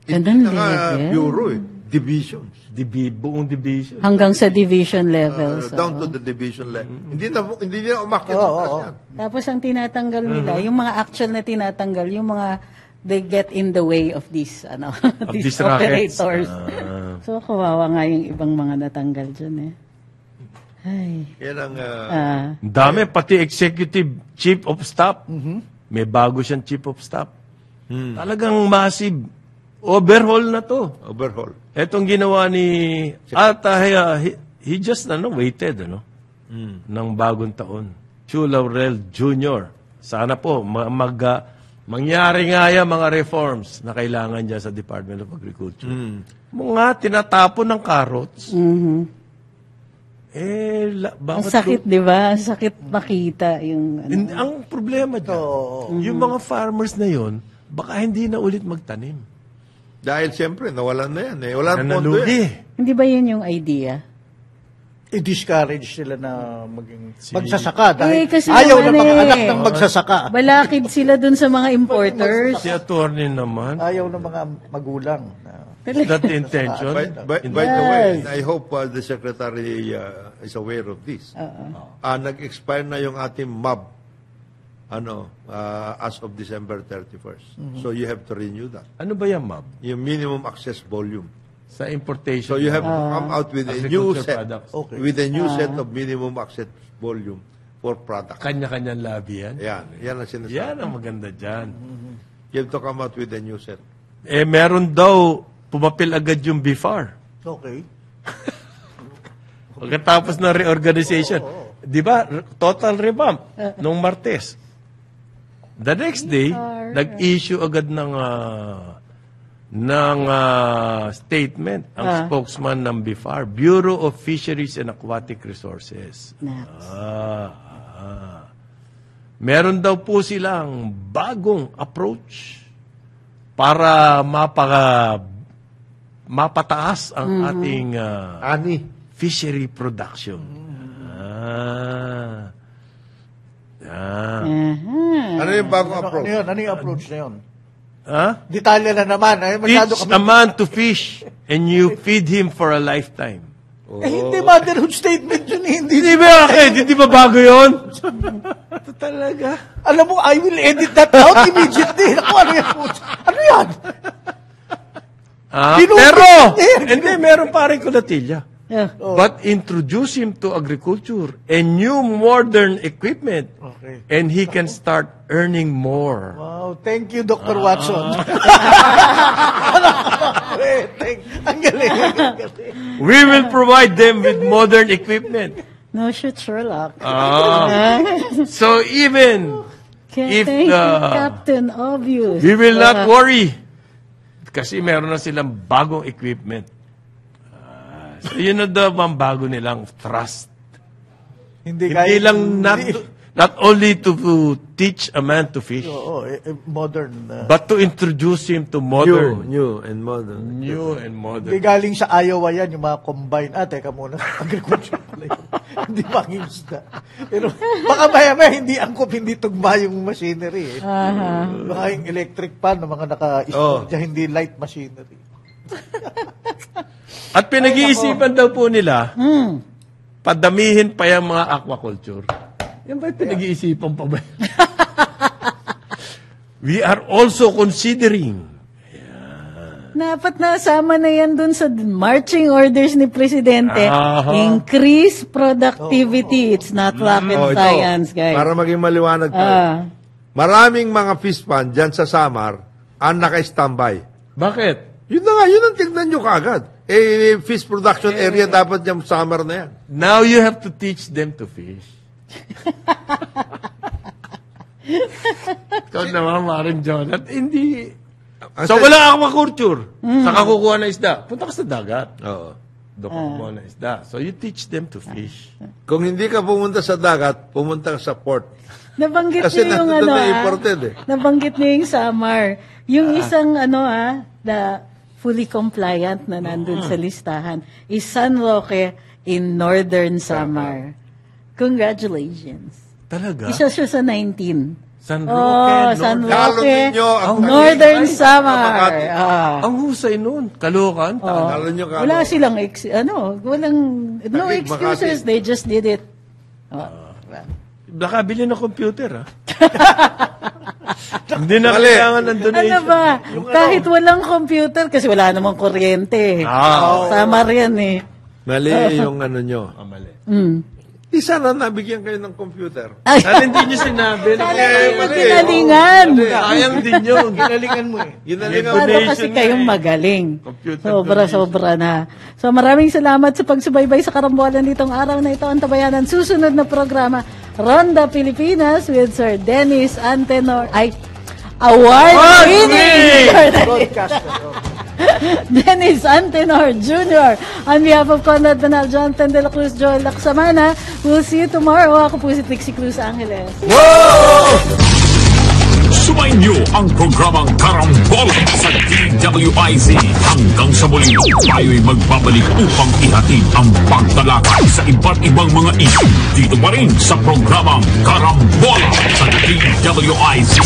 Ganun saka level. bureau eh, divisions. Buong division. Hanggang sa division level. Down to the division level. Hindi na umakyat sa taas yan. Tapos ang tinatanggal nila, yung mga actual na tinatanggal, yung mga they get in the way of these these rackets. operators. So kawawa nga yung ibang mga natanggal dyan eh. Ay. Yan ang Ang dami, pati executive chief of staff. May bago siyang chief of staff. Talagang massive overhaul na to. overhaul. Etong ginawa ni he just waited ng bagong taon. Chu Laurel Jr. Sana po mangyari nga yan mga reforms na kailangan dyan sa Department of Agriculture. Mga tinatapon ng carrots. Ang Bawat sakit, di ba? Ang sakit makita yung ang problema dyan, yung mga farmers na yon, baka hindi na ulit magtanim. Dahil siyempre, nawalan na yan eh. Wala Na nang pondo nalugi. yan. Hindi ba yun yung idea? I-discourage sila na maging magsasaka dahil kasi ayaw na naman mga eh. anak ng magsasaka. Balakid sila dun sa mga importers. Si attorney naman, Ayaw ng mga magulang. is that the intention? By the way, I hope the Secretary is aware of this. Nag-expire na yung ating MAB as of December 31st. So you have to renew that. Ano ba yan, ma'am? Yung minimum access volume. Sa importation. So you have to come out with a new Agriculture set, products. with a new set of minimum access volume for products. Kanya-kanyang labi yan. Yan ang sinasabi. Yan ang maganda dyan. You have to come out with a new set. Meron daw, pumapil agad yung BIFAR. Okay. Pagkatapos ng reorganization. Di ba? Total revamp nung Martes. The next day, nag-issue agad ng statement ang spokesman ng BIFAR, Bureau of Fisheries and Aquatic Resources. Meron daw po silang bagong approach para mapataas ang ating Ani. fishery production. Ano yung bagong approach? Ano yung approach na yun? Ha? Detalye na naman. Masyado Teach kami. a man to fish and you feed him for a lifetime. Hindi motherhood statement yun. Hindi ba bakit? Hindi ba bago yun? Ito talaga. Alam mo, I will edit that out immediately. Ako, ano yan? Ano yan? Pero, hindi, meron pa rin kulatilla. Yeah. But introduce him to agriculture and new modern equipment. Okay. And he can start earning more. Wow, thank you, Dr. Watson. Ang galing. We will provide them with modern equipment. No shit, Sherlock. So even if Thank you, Captain Obvious. we will not worry kasi meron na silang bagong equipment. So yun na daw ang bago nilang trust. Hindi lang not only to teach a man to fish, modern. but to introduce him to modern. New and modern. New and modern. Hindi galing sa Iowa yan, yung mga combine. Teka muna, agriculture pala yun. Hindi mangingisda. Pero baka maya hindi angkop, hindi tugma yung machinery. Baka yung electric pan, mga naka-install dyan, hindi light machinery. At pinag-iisipan daw po nila, padamihin pa yung mga aquaculture. Yan ba pinag-iisipan pa ba? We are also considering. Dapat nasama na yan dun sa marching orders ni Presidente. Increase productivity. It's not rocket science, guys. Para maging maliwanag tayo. Maraming mga fish pond dyan sa Samar ang naka-standby. Bakit? Yun na nga, yun ang tignan nyo kaagad. Fish production area dapat yung Samar na yan. Now you have to teach them to fish. Ikaw naman, Maring John. At hindi... So, wala aquaculture. Saka kukuha na isda. Punta ka sa dagat. Oo. Doon ka kukuha na isda. So, you teach them to fish. Kung hindi ka pumunta sa dagat, pumunta ka sa port. Nabanggit Kasi niyo yung nandun na imported Nabanggit niyo yung Samar. Yung isang na fully compliant na nandun sa listahan is San Roque in Northern Samar. Congratulations. Talaga? Isa siya sa 19. San Roque, San Lalo Roque, ninyo ang Northern Ay, Samar. Ang husay nun. Kalokan. Lalo nyo ka. Wala silang, walang, no Taguig, excuses. Makati. They just did it. Nakabili ng computer, Hindi na Mali. kailangan ng donation. Ano ba? Kahit walang computer, kasi wala namang kuryente. Samar yan Mali yung ano nyo. Mali. Di sana nabigyan kayo ng computer. Sana hindi nyo sinabi. Kinalingan. Sayang din yun. Ginalingan mo Ginalingan Paano kasi kayong magaling? Computer Sobra na. So maraming salamat sa pagsubaybay sa karambolan nitong araw na ito. Ang tabayanan, susunod na programa, Ronda Pilipinas with Sir Dennis Antenor. Award-winning Dennis Antenor Jr. On behalf of Conrad Banal, Jonathan De La Cruz, Joel Lacsamana, we'll see you tomorrow. Ako po si Trixie Cruz Angeles. Sumayin niyo ang programang Karambola sa DWIZ. Hanggang sa muli, tayo'y magbabalik upang ihatid ang pagtalakay sa iba't ibang mga issue. Dito pa rin sa programang Karambola sa DWIZ.